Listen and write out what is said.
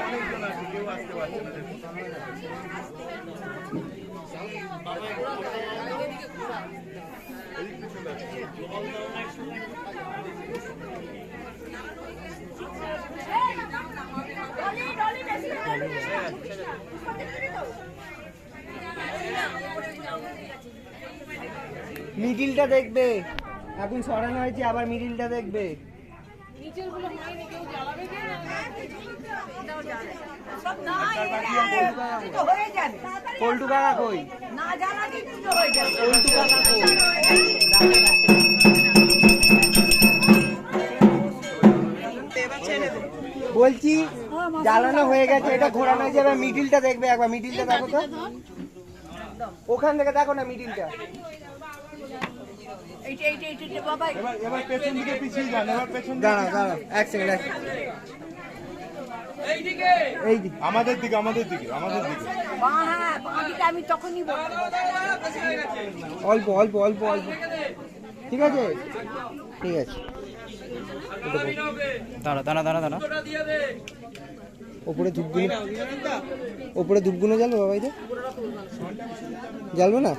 অনেকজন আছে, কেউ আসতে পারছে না। মিডিলটা দেখবে, এখন সরানো হয়েছে, আবার মিডিলটা দেখবে। পল্টু কাকা কই? পল্টু কাকা কই? বলছি জ্বালানো হয়ে গেছে, এটা ঘোরানো হয়েছে, এবার মিডিলটা দেখবে একবার। মিডিলটা দেখো তো, ওখান থেকে দেখো না মিডিলটা। এবার পেছন দিকে পিছিয়ে যান, এবার পেছন দাঁড়াও দাঁড়াও, এক সেকেন্ড। এই দিকে, আমাদের দিকে, আমাদের দিকে, আমাদের দিকে। আমি তখনই অল্প অল্প অল্প অল্প, ঠিক আছে ঠিক আছে। দাঁড়া দাঁড়া দাঁড়া দাঁড়া, ওপরে ধূপগুলো, ওপরে ধূপগুলো জ্বালবো বাবাইতে, জ্বালবো না?